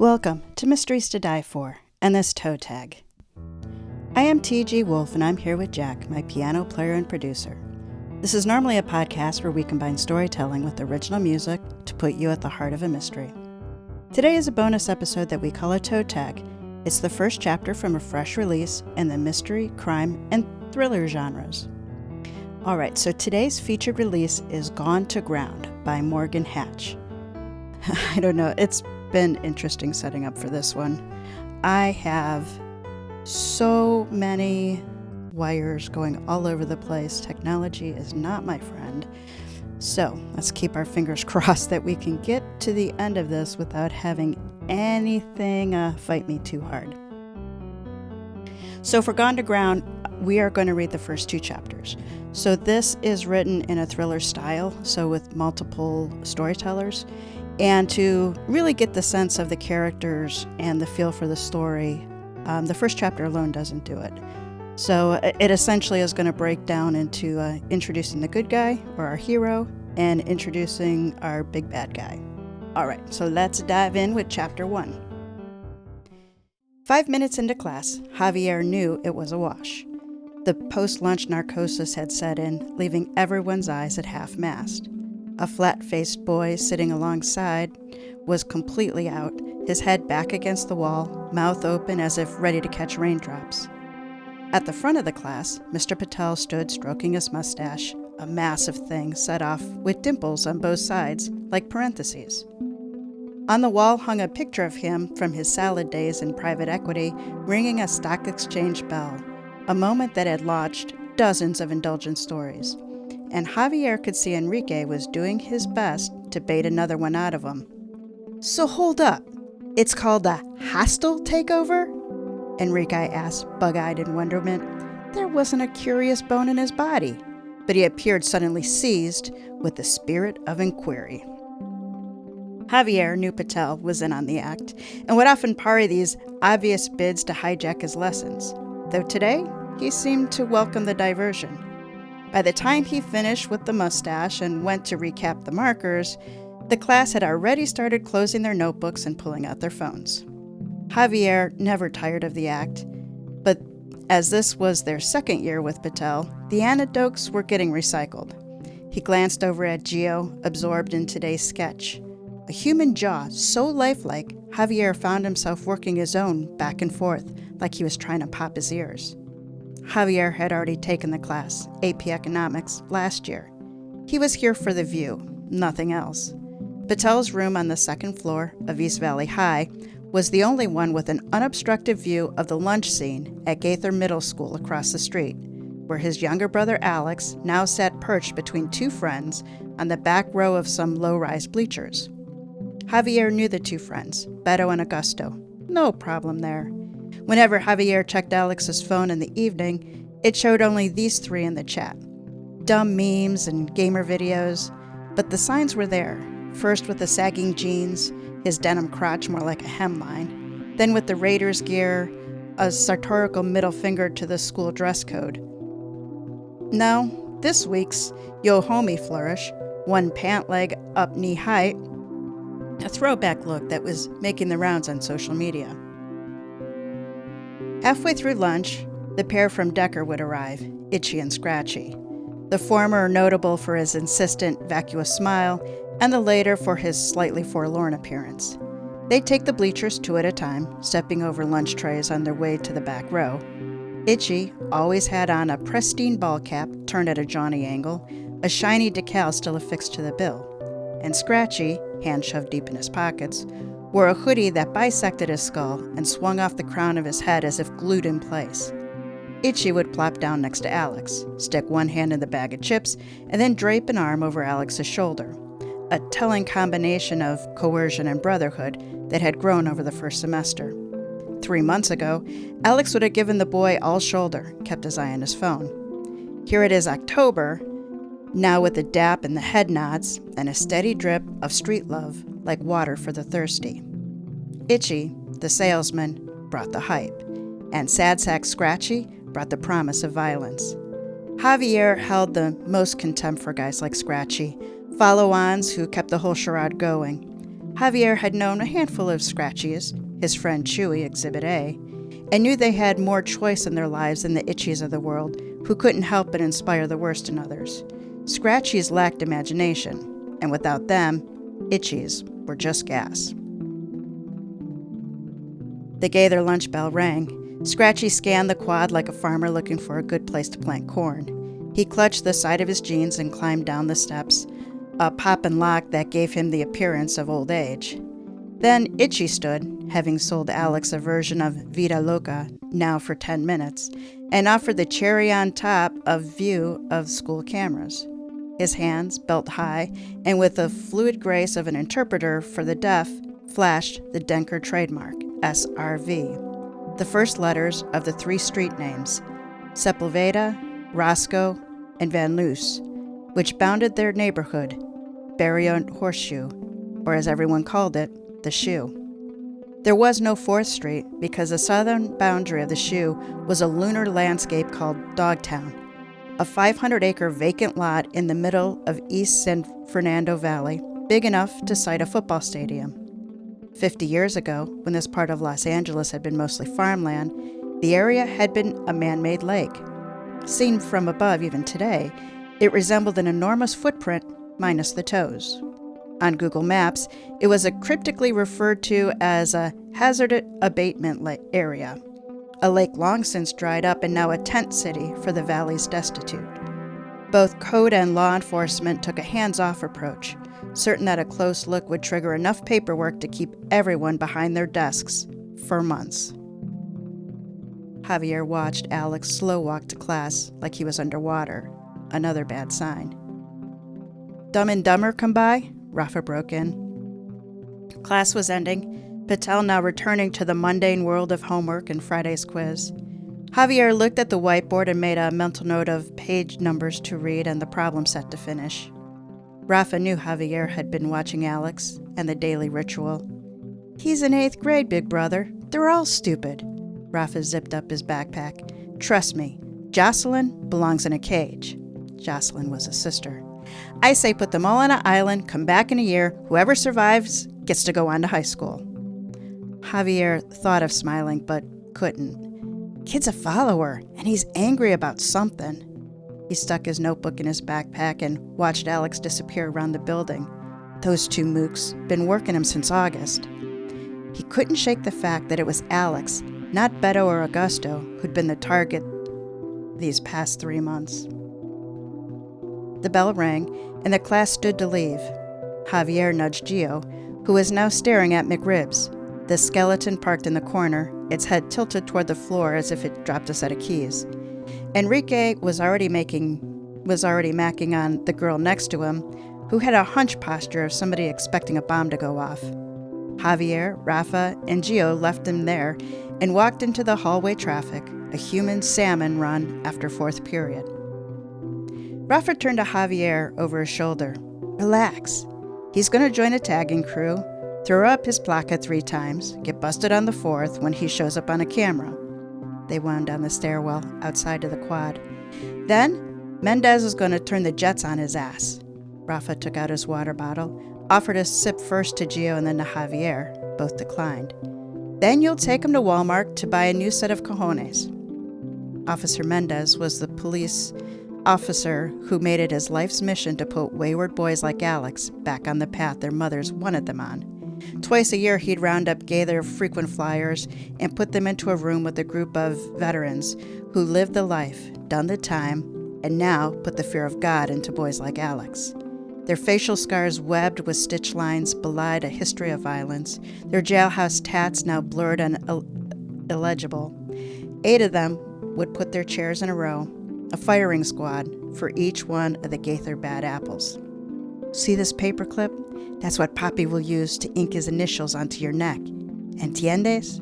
Welcome to Mysteries to Die For and this toe tag. I am TG Wolff and I'm here with Jack, my piano player and producer. This is normally a podcast where we combine storytelling with original music to put you at the heart of a mystery. Today is a bonus episode that we call a toe tag. It's the first chapter from a fresh release in the mystery, crime, and thriller genres. Alright, so today's featured release is Gone to Ground by Morgan Hatch. I don't know, it's been interesting setting up for this one. I have so many wires going all over the place. Technology is not my friend. So let's keep our fingers crossed that we can get to the end of this without having anything fight me too hard. So for Gone to Ground, we are going to read the first two chapters. So this is written in a thriller style, so with multiple storytellers. And to really get the sense of the characters and the feel for the story, the first chapter alone doesn't do it. So it essentially is going to break down into introducing the good guy, or our hero, and introducing our big bad guy. All right, so let's dive in with chapter 1. 5 minutes into class, Javier knew it was a wash. The post-lunch narcosis had set in, leaving everyone's eyes at half-mast. A flat-faced boy sitting alongside was completely out, his head back against the wall, mouth open as if ready to catch raindrops. At the front of the class, Mr. Patel stood stroking his mustache, a massive thing set off with dimples on both sides, like parentheses. On the wall hung a picture of him from his salad days in private equity, ringing a stock exchange bell, a moment that had launched dozens of indulgent stories. And Javier could see Enrique was doing his best to bait another one out of him. So hold up, it's called a hostile takeover? Enrique asked, bug-eyed in wonderment. There wasn't a curious bone in his body, but he appeared suddenly seized with the spirit of inquiry. Javier knew Patel was in on the act, and would often parry these obvious bids to hijack his lessons, though today he seemed to welcome the diversion. By the time he finished with the mustache and went to recap the markers, the class had already started closing their notebooks and pulling out their phones. Javier never tired of the act, but as this was their second year with Patel, the anecdotes were getting recycled. He glanced over at Gio, absorbed in today's sketch. A human jaw so lifelike, Javier found himself working his own back and forth, like he was trying to pop his ears. Javier had already taken the class, AP Economics, last year. He was here for the view, nothing else. Patel's room on the second floor of East Valley High was the only one with an unobstructed view of the lunch scene at Gaither Middle School across the street, where his younger brother Alex now sat perched between two friends on the back row of some low-rise bleachers. Javier knew the two friends, Beto and Augusto. No problem there. Whenever Javier checked Alex's phone in the evening, it showed only these three in the chat. Dumb memes and gamer videos, but the signs were there. First with the sagging jeans, his denim crotch more like a hemline, then with the Raiders gear, a sartorial middle finger to the school dress code. Now, this week's yo homie flourish, one pant leg up knee height, a throwback look that was making the rounds on social media. Halfway through lunch, the pair from Decker would arrive, Itchy and Scratchy. The former notable for his insistent, vacuous smile, and the later for his slightly forlorn appearance. They'd take the bleachers two at a time, stepping over lunch trays on their way to the back row. Itchy always had on a pristine ball cap turned at a jaunty angle, a shiny decal still affixed to the bill. And Scratchy, hand shoved deep in his pockets, wore a hoodie that bisected his skull and swung off the crown of his head as if glued in place. Itchy would plop down next to Alex, stick one hand in the bag of chips, and then drape an arm over Alex's shoulder, a telling combination of coercion and brotherhood that had grown over the first semester. 3 months ago, Alex would have given the boy all shoulder, kept his eye on his phone. Here it is October, now with the dap and the head nods, and a steady drip of street love, like water for the thirsty. Itchy, the salesman, brought the hype, and Sad Sack Scratchy brought the promise of violence. Javier held the most contempt for guys like Scratchy, follow-ons who kept the whole charade going. Javier had known a handful of Scratchies, his friend Chewy, Exhibit A, and knew they had more choice in their lives than the Itchies of the world, who couldn't help but inspire the worst in others. Scratchies lacked imagination, and without them, Itchies were just gas. The Gaither lunch bell rang. Scratchy scanned the quad like a farmer looking for a good place to plant corn. He clutched the side of his jeans and climbed down the steps, a pop and lock that gave him the appearance of old age. Then Itchy stood, having sold Alex a version of Vida Loca, now for 10 minutes, and offered the cherry on top of view of school cameras. His hands, belt high, and with the fluid grace of an interpreter for the deaf, flashed the Denker trademark, SRV, the first letters of the 3 street names, Sepulveda, Roscoe, and Van Loos, which bounded their neighborhood, Barrio Horseshoe, or as everyone called it, the Shoe. There was no 4th Street because the southern boundary of the Shoe was a lunar landscape called Dogtown, a 500-acre vacant lot in the middle of East San Fernando Valley, big enough to site a football stadium. 50 years ago, when this part of Los Angeles had been mostly farmland, the area had been a man-made lake. Seen from above even today, it resembled an enormous footprint minus the toes. On Google Maps, it was cryptically referred to as a hazard abatement area, a lake long since dried up and now a tent city for the valley's destitute. Both code and law enforcement took a hands-off approach, certain that a close look would trigger enough paperwork to keep everyone behind their desks for months. Javier watched Alex slow walk to class like he was underwater, another bad sign. Dumb and Dumber come by? Rafa broke in. Class was ending, Patel now returning to the mundane world of homework and Friday's quiz. Javier looked at the whiteboard and made a mental note of page numbers to read and the problem set to finish. Rafa knew Javier had been watching Alex and the daily ritual. He's in 8th grade, big brother. They're all stupid. Rafa zipped up his backpack. Trust me, Jocelyn belongs in a cage. Jocelyn was a sister. I say put them all on an island, come back in a year, whoever survives gets to go on to high school. Javier thought of smiling, but couldn't. Kid's a follower, and he's angry about something. He stuck his notebook in his backpack and watched Alex disappear around the building. Those 2 mooks, been working him since August. He couldn't shake the fact that it was Alex, not Beto or Augusto, who'd been the target these past 3 months. The bell rang, and the class stood to leave. Javier nudged Gio, who was now staring at McRibs, the skeleton parked in the corner, its head tilted toward the floor as if it dropped a set of keys. Enrique was already macking on the girl next to him, who had a hunch posture of somebody expecting a bomb to go off. Javier, Rafa, and Gio left him there and walked into the hallway traffic, a human salmon run after 4th period. Rafa turned to Javier over his shoulder. Relax. He's going to join a tagging crew, throw up his placa 3 times, get busted on the 4th when he shows up on a camera. They wound down the stairwell outside of the quad. Then, Mendez is going to turn the jets on his ass. Rafa took out his water bottle, offered a sip first to Gio and then to Javier. Both declined. Then you'll take him to Walmart to buy a new set of cojones. Officer Mendez was the police officer who made it his life's mission to put wayward boys like Alex back on the path their mothers wanted them on. Twice a year, he'd round up Gaither frequent flyers and put them into a room with a group of veterans who lived the life, done the time, and now put the fear of God into boys like Alex. Their facial scars webbed with stitch lines belied a history of violence, their jailhouse tats now blurred and illegible. 8 of them would put their chairs in a row, a firing squad for each one of the Gaither bad apples. See this paperclip? That's what Papi will use to ink his initials onto your neck. Entiendes?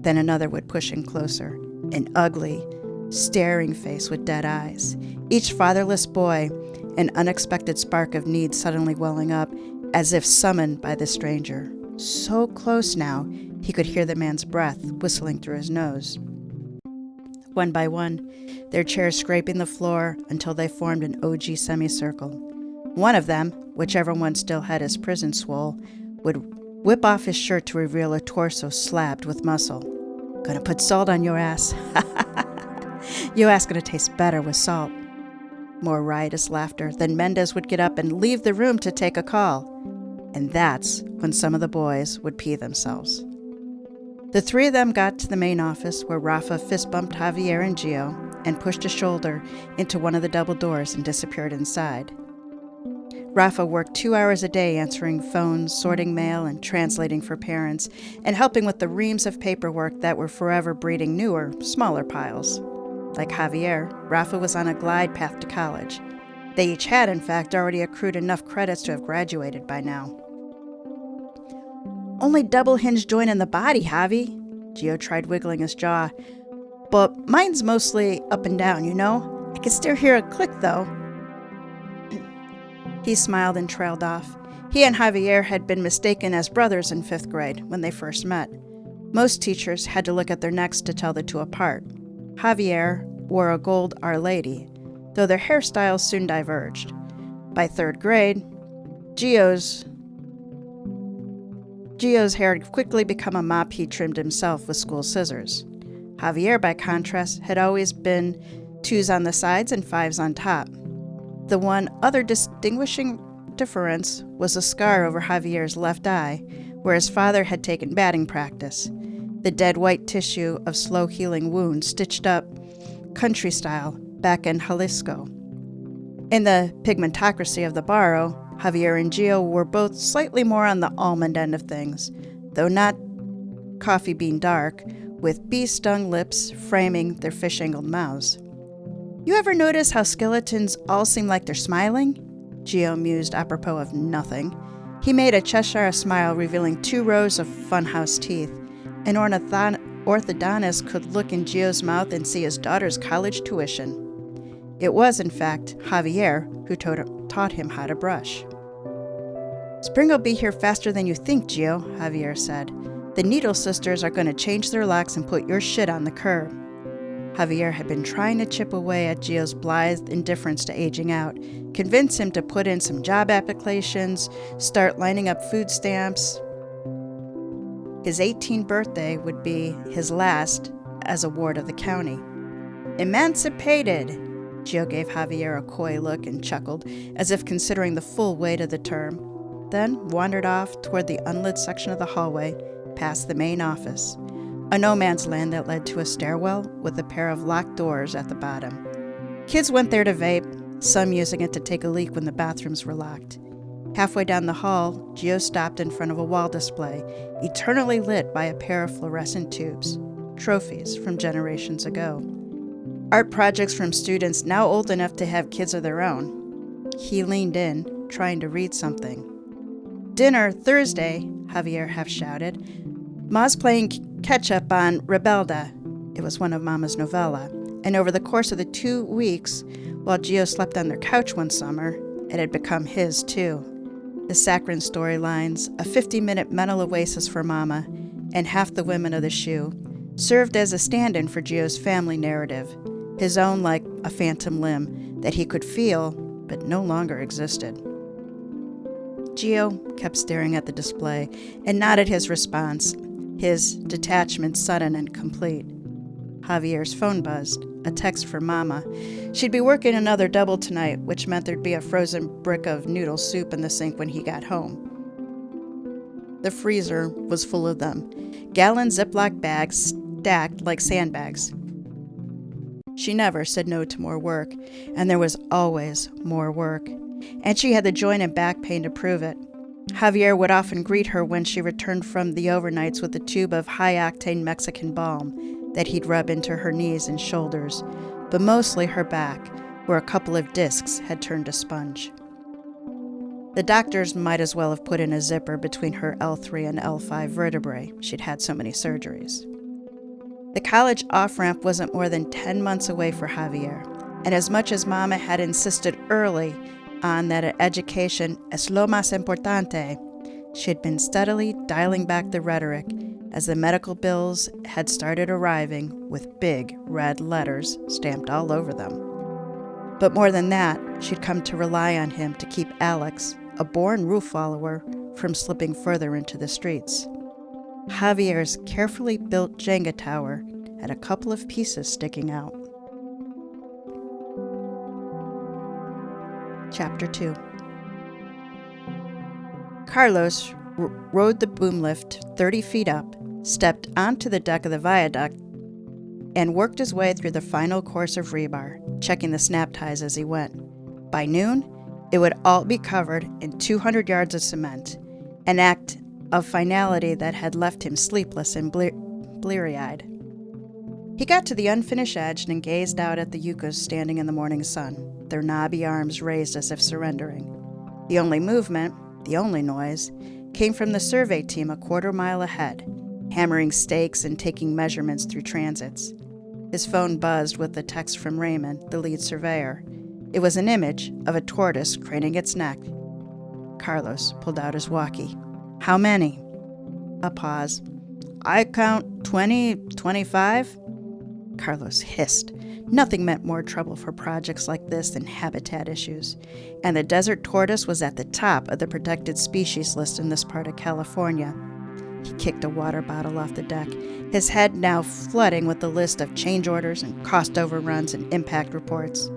Then another would push in closer, an ugly, staring face with dead eyes. Each fatherless boy, an unexpected spark of need suddenly welling up, as if summoned by the stranger. So close now, he could hear the man's breath whistling through his nose. One by one, their chairs scraping the floor until they formed an OG semicircle. One of them, whichever one still had his prison swole, would whip off his shirt to reveal a torso slabbed with muscle. "Gonna put salt on your ass." "Your ass gonna taste better with salt." More riotous laughter. Then Mendez would get up and leave the room to take a call. And that's when some of the boys would pee themselves. The three of them got to the main office, where Rafa fist-bumped Javier and Gio and pushed a shoulder into one of the double doors and disappeared inside. Rafa worked 2 hours a day answering phones, sorting mail, and translating for parents, and helping with the reams of paperwork that were forever breeding newer, smaller piles. Like Javier, Rafa was on a glide path to college. They each had, in fact, already accrued enough credits to have graduated by now. "Only double hinge joint in the body, Javi." Gio tried wiggling his jaw. "But mine's mostly up and down, you know? I can still hear a click, though." He smiled and trailed off. He and Javier had been mistaken as brothers in 5th grade when they first met. Most teachers had to look at their necks to tell the two apart. Javier wore a gold Our Lady, though their hairstyles soon diverged. By 3rd grade, Gio's hair had quickly become a mop he trimmed himself with school scissors. Javier, by contrast, had always been 2s on the sides and 5s on top. The one other distinguishing difference was a scar over Javier's left eye, where his father had taken batting practice. The dead white tissue of slow-healing wound stitched up, country-style, back in Jalisco. In the pigmentocracy of the Barrio, Javier and Gio were both slightly more on the almond end of things, though not coffee bean dark, with bee-stung lips framing their fish-angled mouths. "You ever notice how skeletons all seem like they're smiling?" Gio mused apropos of nothing. He made a Cheshire smile, revealing 2 rows of funhouse teeth. An orthodontist could look in Gio's mouth and see his daughter's college tuition. It was, in fact, Javier who taught him how to brush. "Spring will be here faster than you think, Gio," Javier said. "The Needle Sisters are going to change their locks and put your shit on the curb." Javier had been trying to chip away at Gio's blithe indifference to aging out, convince him to put in some job applications, start lining up food stamps. His 18th birthday would be his last as a ward of the county. "Emancipated!" Gio gave Javier a coy look and chuckled, as if considering the full weight of the term, then wandered off toward the unlit section of the hallway, past the main office, a no-man's land that led to a stairwell with a pair of locked doors at the bottom. Kids went there to vape, some using it to take a leak when the bathrooms were locked. Halfway down the hall, Gio stopped in front of a wall display, eternally lit by a pair of fluorescent tubes, trophies from generations ago. Art projects from students now old enough to have kids of their own. He leaned in, trying to read something. "Dinner Thursday," Javier half shouted. "Ma's playing catch-up on Rebelda." It was one of Mama's novella, and over the course of the 2 weeks, while Gio slept on their couch one summer, it had become his too. The saccharine storylines, a 50-minute mental oasis for Mama, and half the women of the shoe, served as a stand-in for Gio's family narrative, his own like a phantom limb that he could feel but no longer existed. Gio kept staring at the display and nodded his response, his detachment sudden and complete. Javier's phone buzzed, a text for Mama. She'd be working another double tonight, which meant there'd be a frozen brick of noodle soup in the sink when he got home. The freezer was full of them, gallon Ziploc bags stacked like sandbags. She never said no to more work, and there was always more work. And she had the joint and back pain to prove it. Javier would often greet her when she returned from the overnights with a tube of high-octane Mexican balm that he'd rub into her knees and shoulders, but mostly her back, where a couple of discs had turned to sponge. The doctors might as well have put in a zipper between her L3 and L5 vertebrae. She'd had so many surgeries. The college off-ramp wasn't more than 10 months away for Javier, and as much as Mama had insisted early on that an education es lo más importante, she had been steadily dialing back the rhetoric as the medical bills had started arriving with big red letters stamped all over them. But more than that, she'd come to rely on him to keep Alex, a born roof follower, from slipping further into the streets. Javier's carefully built Jenga tower had a couple of pieces sticking out. Chapter 2. Carlos rode the boom lift 30 feet up, stepped onto the deck of the viaduct, and worked his way through the final course of rebar, checking the snap ties as he went. By noon, it would all be covered in 200 yards of cement, an act of finality that had left him sleepless and bleary-eyed. He got to the unfinished edge and gazed out at the Yukos standing in the morning sun, their knobby arms raised as if surrendering. The only movement, the only noise, came from the survey team a quarter-mile ahead, hammering stakes and taking measurements through transits. His phone buzzed with a text from Raymond, the lead surveyor. It was an image of a tortoise craning its neck. Carlos pulled out his walkie. "How many?" A pause. "I count 20, 25. Carlos hissed. Nothing meant more trouble for projects like this than habitat issues, and the desert tortoise was at the top of the protected species list in this part of California. He kicked a water bottle off the deck, his head now flooding with the list of change orders and cost overruns and impact reports.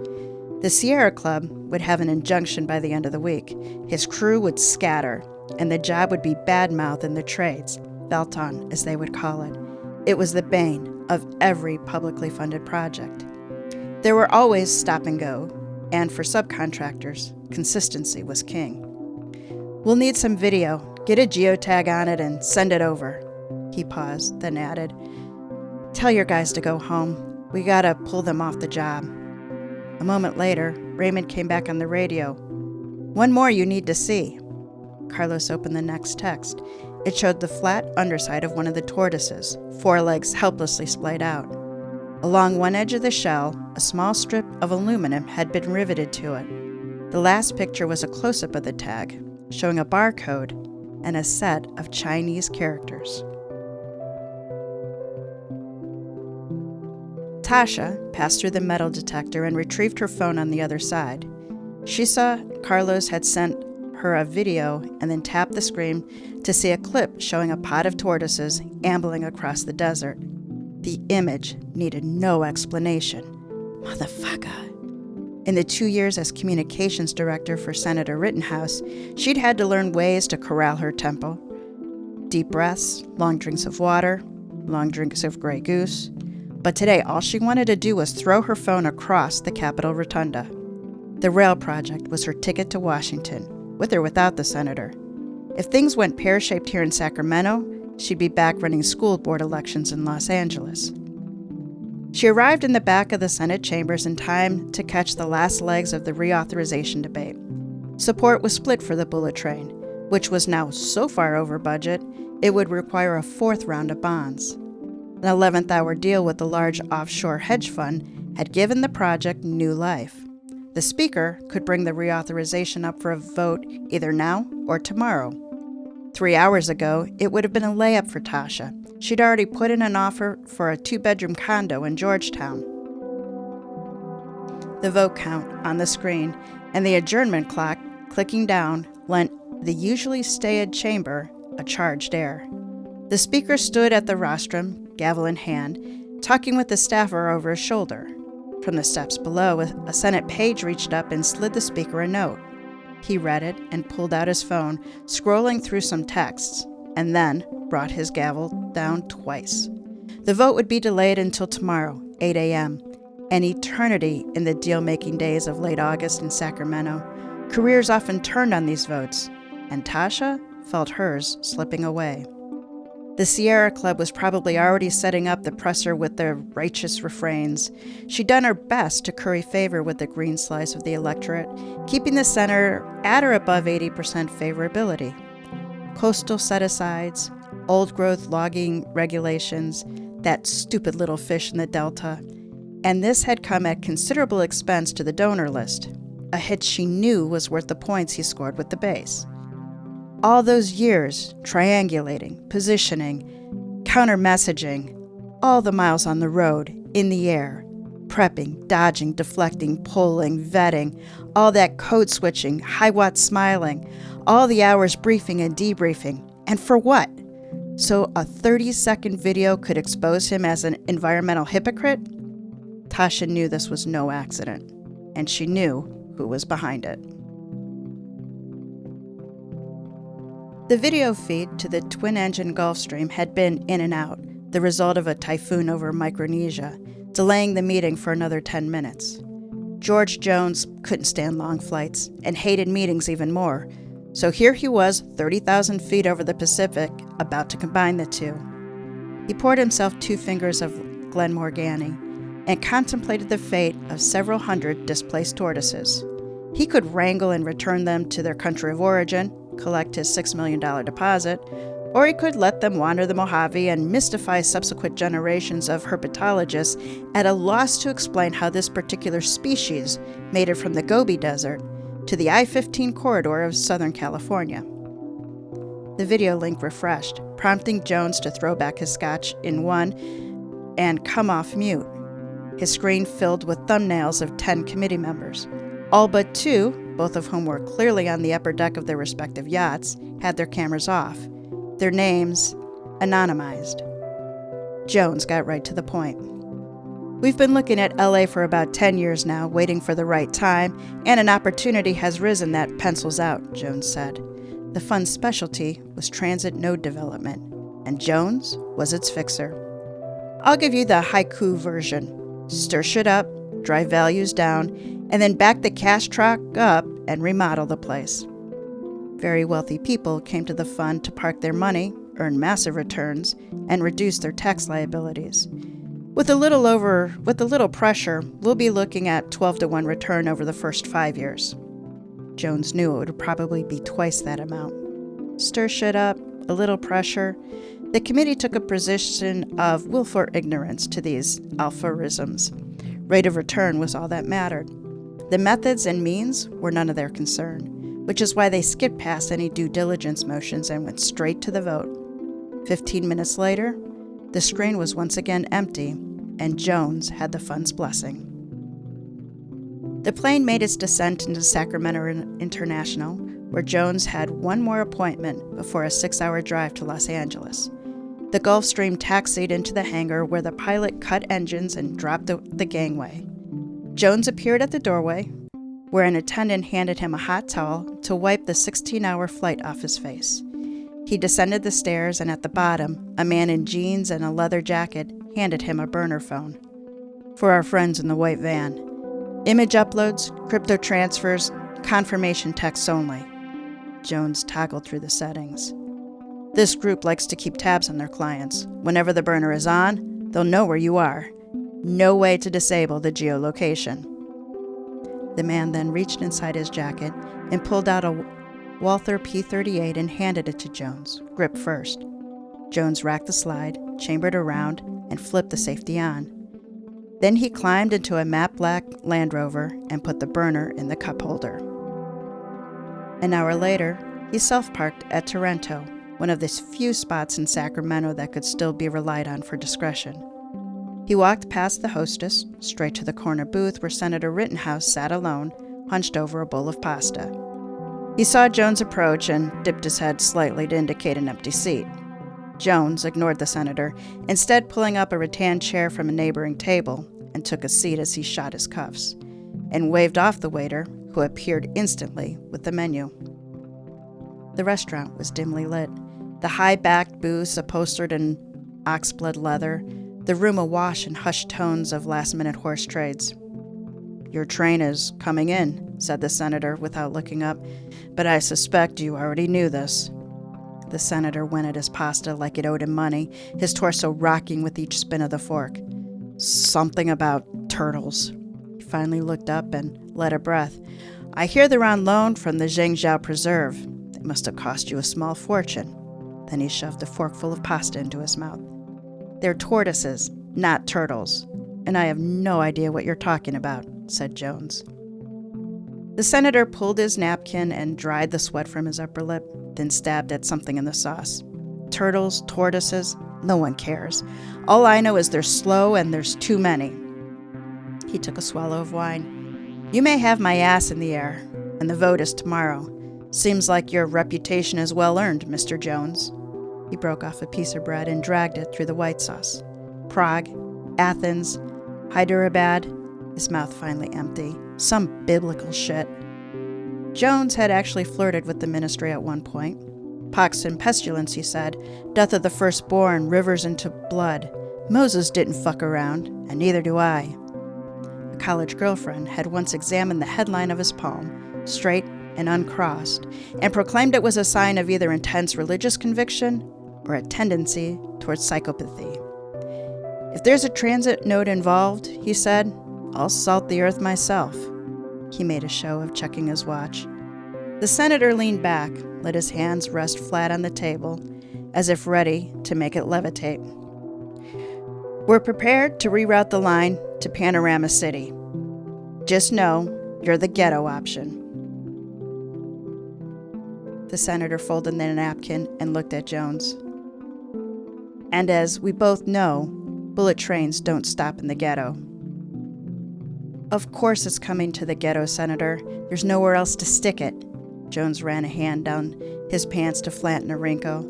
The Sierra Club would have an injunction by the end of the week. His crew would scatter, and the job would be badmouth in the trades, felt on, as they would call it. It was the bane of every publicly funded project. There were always stop and go, and for subcontractors, consistency was king. "We'll need some video. Get a geotag on it and send it over." He paused, then added, "Tell your guys to go home. We gotta pull them off the job." A moment later, Raymond came back on the radio. "One more you need to see." Carlos opened the next text. It showed the flat underside of one of the tortoises, forelegs helplessly splayed out. Along one edge of the shell, a small strip of aluminum had been riveted to it. The last picture was a close-up of the tag, showing a barcode and a set of Chinese characters. Tasha passed through the metal detector and retrieved her phone on the other side. She saw Carlos had sent her a video and then tapped the screen to see a clip showing a pod of tortoises ambling across the desert. The image needed no explanation. Motherfucker. In the 2 years as communications director for Senator Rittenhouse, she'd had to learn ways to corral her tempo. Deep breaths, long drinks of water, long drinks of Grey Goose. But today, all she wanted to do was throw her phone across the Capitol Rotunda. The rail project was her ticket to Washington, with or without the senator. If things went pear-shaped here in Sacramento, she'd be back running school board elections in Los Angeles. She arrived in the back of the Senate chambers in time to catch the last legs of the reauthorization debate. Support was split for the bullet train, which was now so far over budget, it would require a fourth round of bonds. An 11th-hour deal with the large offshore hedge fund had given the project new life. The Speaker could bring the reauthorization up for a vote either now or tomorrow. 3 hours ago, it would have been a layup for Tasha. She'd already put in an offer for a 2-bedroom condo in Georgetown. The vote count on the screen and the adjournment clock clicking down lent the usually staid chamber a charged air. The Speaker stood at the rostrum, gavel in hand, talking with the staffer over his shoulder. From the steps below, a Senate page reached up and slid the Speaker a note. He read it and pulled out his phone, scrolling through some texts, and then brought his gavel down twice. The vote would be delayed until tomorrow, 8 a.m., an eternity in the deal-making days of late August in Sacramento. Careers often turned on these votes, and Tasha felt hers slipping away. The Sierra Club was probably already setting up the presser with their righteous refrains. She'd done her best to curry favor with the green slice of the electorate, keeping the center at or above 80% favorability. Coastal set-asides, old-growth logging regulations, that stupid little fish in the Delta, and this had come at considerable expense to the donor list, a hit she knew was worth the points he scored with the base. All those years triangulating, positioning, counter-messaging, all the miles on the road, in the air, Prepping, dodging, deflecting, pulling, vetting, all that code switching, high-watt smiling, all the hours briefing and debriefing. And for what? So a 30-second video could expose him as an environmental hypocrite? Tasha knew this was no accident, and she knew who was behind it. The video feed to the twin-engine Gulfstream had been in and out, the result of a typhoon over Micronesia, delaying the meeting for another 10 minutes. George Jones couldn't stand long flights and hated meetings even more, so here he was 30,000 feet over the Pacific, about to combine the two. He poured himself 2 fingers of Glenmorangie and contemplated the fate of several hundred displaced tortoises. He could wrangle and return them to their country of origin, collect his $6 million deposit, or he could let them wander the Mojave and mystify subsequent generations of herpetologists at a loss to explain how this particular species made it from the Gobi Desert to the I-15 corridor of Southern California. The video link refreshed, prompting Jones to throw back his scotch in one and come off mute. His screen filled with thumbnails of 10 committee members. All but 2, both of whom were clearly on the upper deck of their respective yachts, had their cameras off, their names anonymized. Jones got right to the point. We've been looking at LA for about 10 years now, waiting for the right time, and an opportunity has risen that pencils out, Jones said. The fund's specialty was transit node development, and Jones was its fixer. I'll give you the haiku version. Stir shit up, drive values down, and then back the cash truck up and remodel the place. Very wealthy people came to the fund to park their money, earn massive returns, and reduce their tax liabilities. With a little pressure, we'll be looking at 12-to-1 return over the first 5 years. Jones knew it would probably be twice that amount. Stir shit up, a little pressure. The committee took a position of willful ignorance to these aphorisms. Rate of return was all that mattered. The methods and means were none of their concern, which is why they skipped past any due diligence motions and went straight to the vote. 15 minutes later, the screen was once again empty, and Jones had the fund's blessing. The plane made its descent into Sacramento International, where Jones had one more appointment before a 6-hour drive to Los Angeles. The Gulfstream taxied into the hangar where the pilot cut engines and dropped the gangway. Jones appeared at the doorway, where an attendant handed him a hot towel to wipe the 16-hour flight off his face. He descended the stairs, and at the bottom, a man in jeans and a leather jacket handed him a burner phone. For our friends in the white van. Image uploads, crypto transfers, confirmation texts only. Jones toggled through the settings. This group likes to keep tabs on their clients. Whenever the burner is on, they'll know where you are. No way to disable the geolocation. The man then reached inside his jacket and pulled out a Walther P-38 and handed it to Jones, grip first. Jones racked the slide, chambered around, and flipped the safety on. Then he climbed into a matte black Land Rover and put the burner in the cup holder. An hour later, he self-parked at Torrento, one of the few spots in Sacramento that could still be relied on for discretion. He walked past the hostess, straight to the corner booth where Senator Rittenhouse sat alone, hunched over a bowl of pasta. He saw Jones approach and dipped his head slightly to indicate an empty seat. Jones ignored the senator, instead pulling up a rattan chair from a neighboring table and took a seat as he shot his cuffs, and waved off the waiter, who appeared instantly with the menu. The restaurant was dimly lit, the high-backed booths upholstered in oxblood leather, the room awash in hushed tones of last-minute horse trades. "Your train is coming in," said the senator without looking up, "but I suspect you already knew this." The senator went at his pasta like it owed him money, his torso rocking with each spin of the fork. "Something about turtles." He finally looked up and let a breath. "I hear they're on loan from the Zhengzhou Preserve. They must have cost you a small fortune." Then he shoved a forkful of pasta into his mouth. "They're tortoises, not turtles, and I have no idea what you're talking about," said Jones. The senator pulled his napkin and dried the sweat from his upper lip, then stabbed at something in the sauce. "Turtles, tortoises, no one cares. All I know is they're slow and there's too many." He took a swallow of wine. "You may have my ass in the air, and the vote is tomorrow. Seems like your reputation is well earned, Mr. Jones." He broke off a piece of bread and dragged it through the white sauce. "Prague, Athens, Hyderabad," his mouth finally empty. "Some biblical shit." Jones had actually flirted with the ministry at one point. "Pox and pestilence," he said. "Death of the firstborn, rivers into blood. Moses didn't fuck around, and neither do I." A college girlfriend had once examined the headline of his poem, straight and uncrossed, and proclaimed it was a sign of either intense religious conviction or a tendency towards psychopathy. "If there's a transit node involved," he said, "I'll salt the earth myself." He made a show of checking his watch. The senator leaned back, let his hands rest flat on the table, as if ready to make it levitate. "We're prepared to reroute the line to Panorama City. Just know you're the ghetto option." The senator folded the napkin and looked at Jones. "And as we both know, bullet trains don't stop in the ghetto." "Of course it's coming to the ghetto, Senator. There's nowhere else to stick it." Jones ran a hand down his pants to flatten a wrinkle.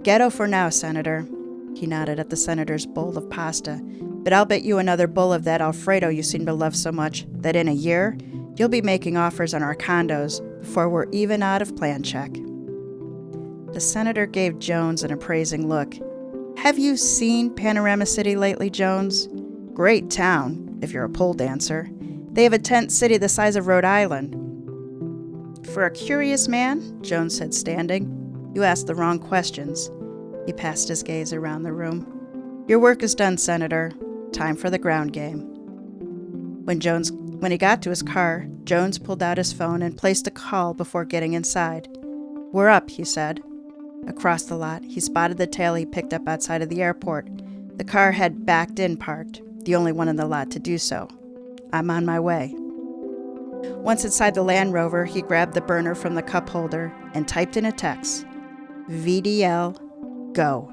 "Ghetto for now, Senator." He nodded at the senator's bowl of pasta. "But I'll bet you another bowl of that Alfredo you seem to love so much that in a year, you'll be making offers on our condos before we're even out of plan check." The senator gave Jones an appraising look. "Have you seen Panorama City lately, Jones? Great town, if you're a pole dancer. They have a tent city the size of Rhode Island." "For a curious man," Jones said, standing, "you asked the wrong questions." He passed his gaze around the room. "Your work is done, Senator. Time for the ground game." When he got to his car, Jones pulled out his phone and placed a call before getting inside. "We're up," he said. Across the lot, he spotted the tail he picked up outside of the airport. The car had backed in parked, the only one in the lot to do so. "I'm on my way." Once inside the Land Rover, he grabbed the burner from the cup holder and typed in a text. "VDL, go."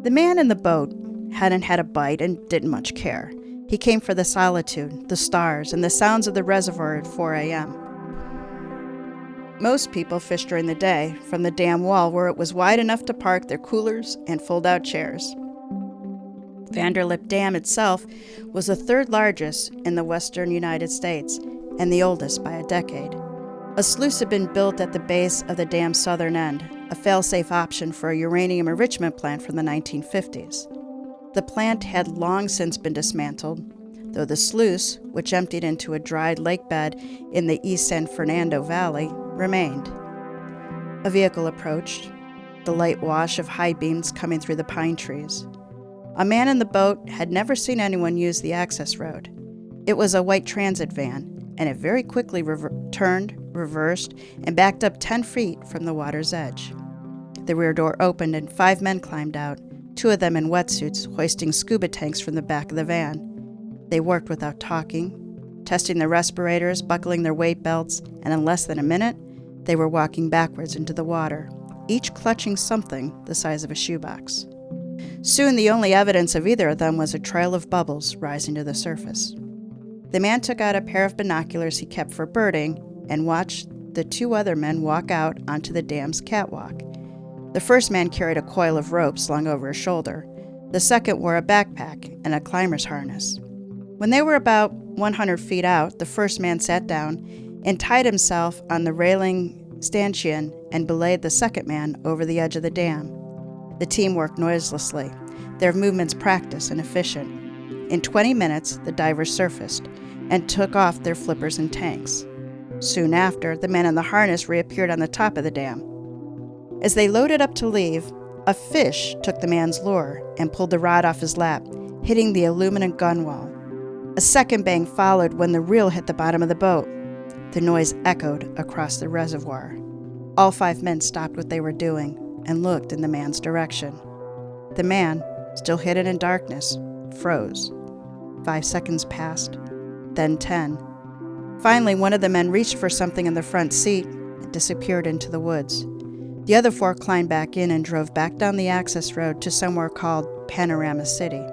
The man in the boat hadn't had a bite and didn't much care. He came for the solitude, the stars, and the sounds of the reservoir at 4 a.m. Most people fished during the day from the dam wall where it was wide enough to park their coolers and fold-out chairs. Vanderlip Dam itself was the third largest in the western United States and the oldest by a decade. A sluice had been built at the base of the dam's southern end, a fail-safe option for a uranium enrichment plant from the 1950s. The plant had long since been dismantled, though the sluice, which emptied into a dried lake bed in the East San Fernando Valley, remained. A vehicle approached, the light wash of high beams coming through the pine trees. A man in the boat had never seen anyone use the access road. It was a white transit van, and it very quickly turned, reversed, and backed up 10 feet from the water's edge. The rear door opened and 5 men climbed out, 2 of them in wetsuits, hoisting scuba tanks from the back of the van. They worked without talking, testing their respirators, buckling their weight belts, and in less than a minute, they were walking backwards into the water, each clutching something the size of a shoebox. Soon the only evidence of either of them was a trail of bubbles rising to the surface. The man took out a pair of binoculars he kept for birding and watched the 2 other men walk out onto the dam's catwalk. The first man carried a coil of rope slung over his shoulder. The second wore a backpack and a climber's harness. When they were about 100 feet out, the first man sat down and tied himself on the railing stanchion and belayed the second man over the edge of the dam. The team worked noiselessly, their movements practiced and efficient. In 20 minutes, the divers surfaced and took off their flippers and tanks. Soon after, the man in the harness reappeared on the top of the dam. As they loaded up to leave, a fish took the man's lure and pulled the rod off his lap, hitting the aluminum gunwale. A second bang followed when the reel hit the bottom of the boat. The noise echoed across the reservoir. All 5 men stopped what they were doing and looked in the man's direction. The man, still hidden in darkness, froze. 5 seconds passed, then 10. Finally, one of the men reached for something in the front seat and disappeared into the woods. The other 4 climbed back in and drove back down the access road to somewhere called Panorama City.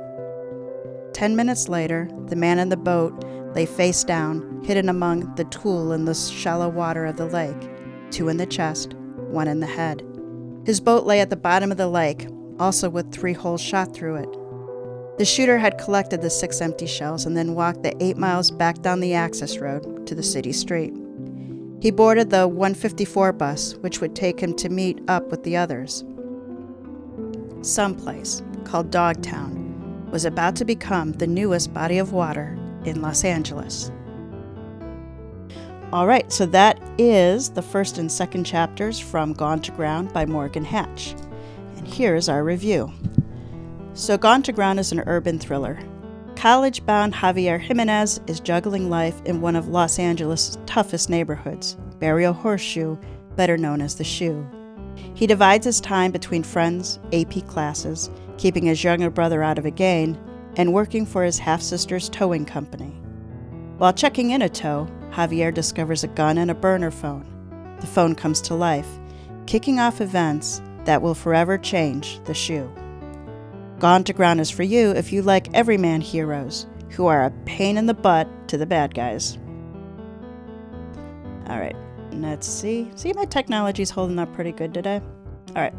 10 minutes later, the man in the boat lay face down, hidden among the tulle in the shallow water of the lake, 2 in the chest, 1 in the head. His boat lay at the bottom of the lake, also with 3 holes shot through it. The shooter had collected the 6 empty shells and then walked the 8 miles back down the access road to the city street. He boarded the 154 bus, which would take him to meet up with the others. Someplace, called Dogtown, was about to become the newest body of water in Los Angeles. All right, so that is the first and second chapters from Gone to Ground by Morgan Hatch. And here's our review. So Gone to Ground is an urban thriller. College-bound Javier Jiminez is juggling life in one of Los Angeles' toughest neighborhoods, Barrio Horseshoe, better known as the Shoe. He divides his time between friends, AP classes, keeping his younger brother out of a gang, and working for his half-sister's towing company. While checking in a tow, Javier discovers a gun and a burner phone. The phone comes to life, kicking off events that will forever change the Shoe. Gone to Ground is for you if you like everyman heroes who are a pain in the butt to the bad guys. All right, let's see. See, my technology's holding up pretty good today. All right.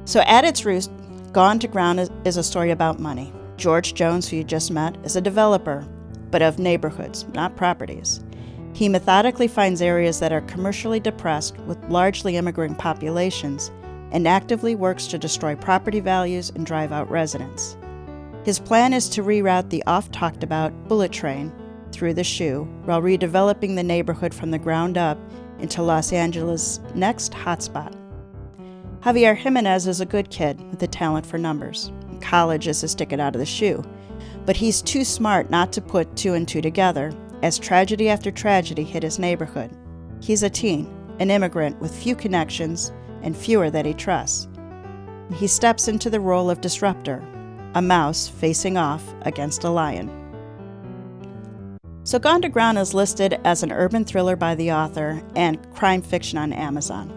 So at its roots, Gone to Ground is a story about money. George Jones, who you just met, is a developer, but of neighborhoods, not properties. He methodically finds areas that are commercially depressed with largely immigrant populations and actively works to destroy property values and drive out residents. His plan is to reroute the oft-talked-about bullet train through the Shoe while redeveloping the neighborhood from the ground up into Los Angeles' next hotspot. Javier Jiminez is a good kid with a talent for numbers. College is his ticket out of the Shoe, but he's too smart not to put 2 and 2 together as tragedy after tragedy hit his neighborhood. He's a teen, an immigrant with few connections and fewer that he trusts. He steps into the role of disruptor, a mouse facing off against a lion. So Gone to Ground is listed as an urban thriller by the author and crime fiction on Amazon.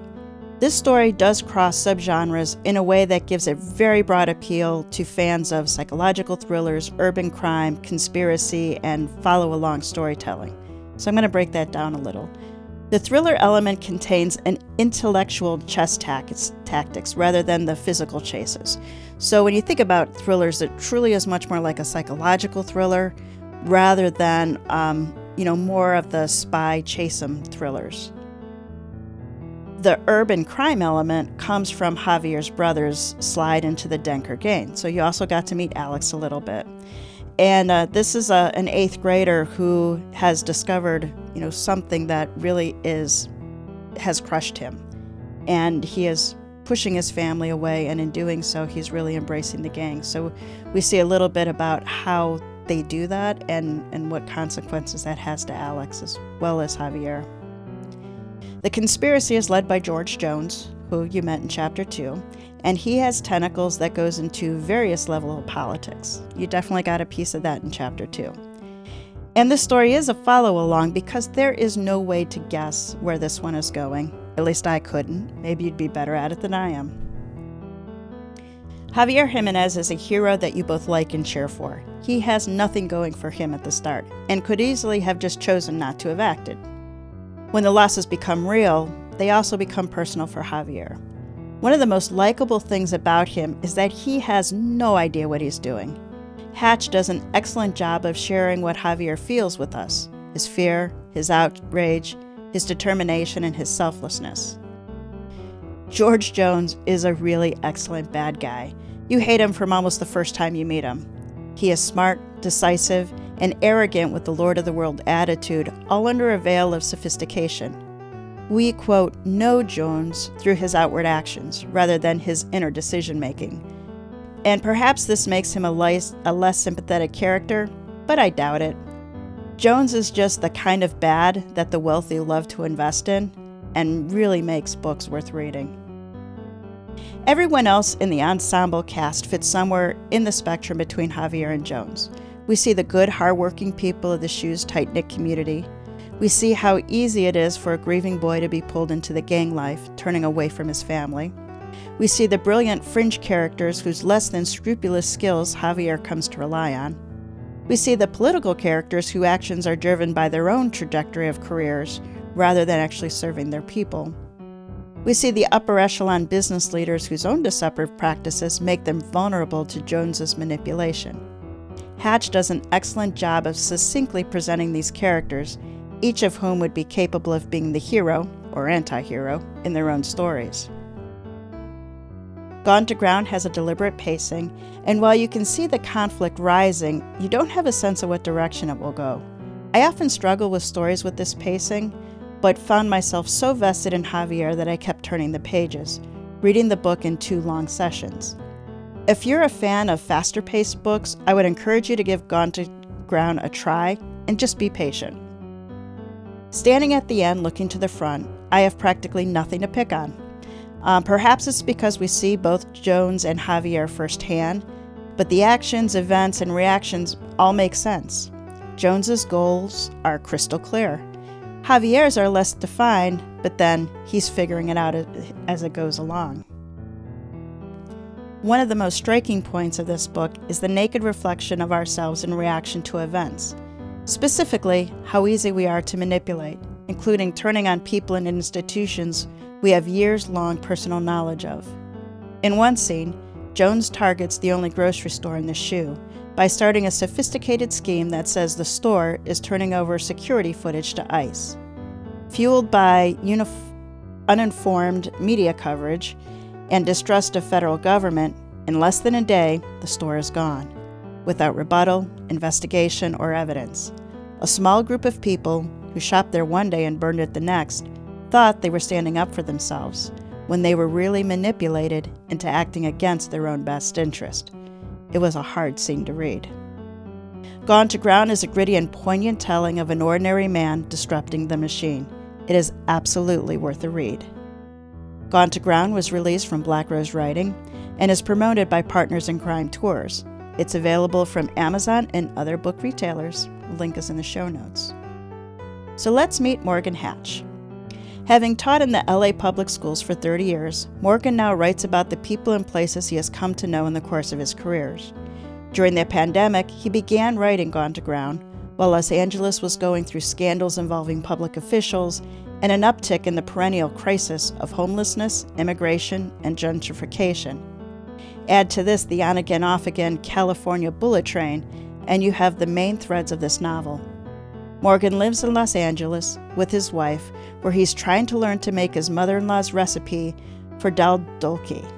This story does cross subgenres in a way that gives a very broad appeal to fans of psychological thrillers, urban crime, conspiracy, and follow-along storytelling. So I'm going to break that down a little. The thriller element contains an intellectual chess tactics rather than the physical chases. So when you think about thrillers, it truly is much more like a psychological thriller rather than, more of the spy chase 'em thrillers. The urban crime element comes from Javier's brother's slide into the Denker gang. So you also got to meet Alex a little bit. And this is an 8th grader who has discovered, something that really has crushed him. And he is pushing his family away, and in doing so, he's really embracing the gang. So we see a little bit about how they do that and what consequences that has to Alex as well as Javier. The conspiracy is led by George Jones, who you met in Chapter 2, and he has tentacles that goes into various levels of politics. You definitely got a piece of that in Chapter 2. And this story is a follow-along because there is no way to guess where this one is going. At least I couldn't. Maybe you'd be better at it than I am. Javier Jiminez is a hero that you both like and cheer for. He has nothing going for him at the start, and could easily have just chosen not to have acted. When the losses become real, they also become personal for Javier. One of the most likable things about him is that he has no idea what he's doing. Hatch does an excellent job of sharing what Javier feels with us, his fear, his outrage, his determination, and his selflessness. George Jones is a really excellent bad guy. You hate him from almost the first time you meet him. He is smart, decisive, and arrogant with the Lord of the World attitude, all under a veil of sophistication. We, quote, know Jones through his outward actions rather than his inner decision-making. And perhaps this makes him a less sympathetic character, but I doubt it. Jones is just the kind of bad that the wealthy love to invest in and really makes books worth reading. Everyone else in the ensemble cast fits somewhere in the spectrum between Javier and Jones. We see the good, hardworking people of the Shoe's tight-knit community. We see how easy it is for a grieving boy to be pulled into the gang life, turning away from his family. We see the brilliant fringe characters whose less than scrupulous skills Javier comes to rely on. We see the political characters whose actions are driven by their own trajectory of careers rather than actually serving their people. We see the upper echelon business leaders whose own deceptive practices make them vulnerable to Jones's manipulation. Hatch does an excellent job of succinctly presenting these characters, each of whom would be capable of being the hero or anti-hero in their own stories. Gone to Ground has a deliberate pacing, and while you can see the conflict rising, you don't have a sense of what direction it will go. I often struggle with stories with this pacing, but found myself so vested in Javier that I kept turning the pages, reading the book in 2 long sessions. If you're a fan of faster-paced books, I would encourage you to give Gone to Ground a try and just be patient. Standing at the end looking to the front, I have practically nothing to pick on. Perhaps it's because we see both Jones and Javier firsthand, but the actions, events, and reactions all make sense. Jones's goals are crystal clear. Javier's are less defined, but then he's figuring it out as it goes along. One of the most striking points of this book is the naked reflection of ourselves in reaction to events, specifically how easy we are to manipulate, including turning on people and institutions we have years-long personal knowledge of. In one scene, Jones targets the only grocery store in the shoe by starting a sophisticated scheme that says the store is turning over security footage to ICE. Fueled by uninformed media coverage and distrust of federal government, in less than a day, the store is gone, without rebuttal, investigation, or evidence. A small group of people who shopped there one day and burned it the next thought they were standing up for themselves, when they were really manipulated into acting against their own best interest. It was a hard scene to read. Gone to Ground is a gritty and poignant telling of an ordinary man disrupting the machine. It is absolutely worth a read. Gone to Ground was released from Black Rose Writing and is promoted by Partners in Crime Tours. It's available from Amazon and other book retailers. The link is in the show notes. So let's meet Morgan Hatch. Having taught in the LA public schools for 30 years, Morgan now writes about the people and places he has come to know in the course of his careers. During the pandemic, he began writing Gone to Ground while Los Angeles was going through scandals involving public officials and an uptick in the perennial crisis of homelessness, immigration, and gentrification. Add to this the on-again, off-again California bullet train, and you have the main threads of this novel. Morgan lives in Los Angeles with his wife, where he's trying to learn to make his mother-in-law's recipe for dal dolki.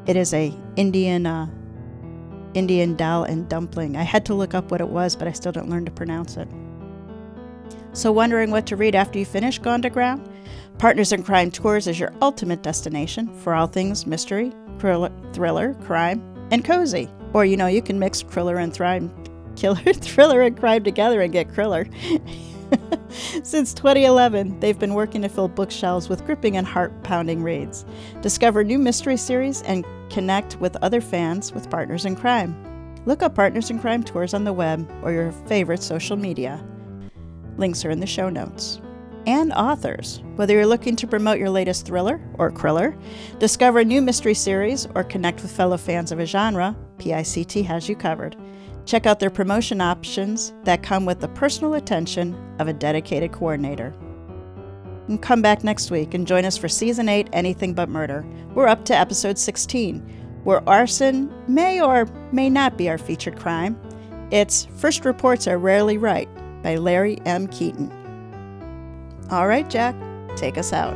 It is a Indian dal and dumpling. I had to look up what it was, but I still didn't learn to pronounce it. So wondering what to read after you finish Gone to Ground? Partners in Crime Tours is your ultimate destination for all things mystery, thriller, crime, and cozy. Or, you can mix thriller and crime together and get Kriller. Since 2011, they've been working to fill bookshelves with gripping and heart-pounding reads. Discover new mystery series and connect with other fans with Partners in Crime. Look up Partners in Crime Tours on the web or your favorite social media. Links are in the show notes. And authors. Whether you're looking to promote your latest thriller or Kriller, discover a new mystery series, or connect with fellow fans of a genre, PICT has you covered. Check out their promotion options that come with the personal attention of a dedicated coordinator. And come back next week and join us for Season 8, Anything But Murder. We're up to Episode 16, where arson may or may not be our featured crime. It's First Reports Are Rarely Right by Larry M. Keaton. All right, Jack, take us out.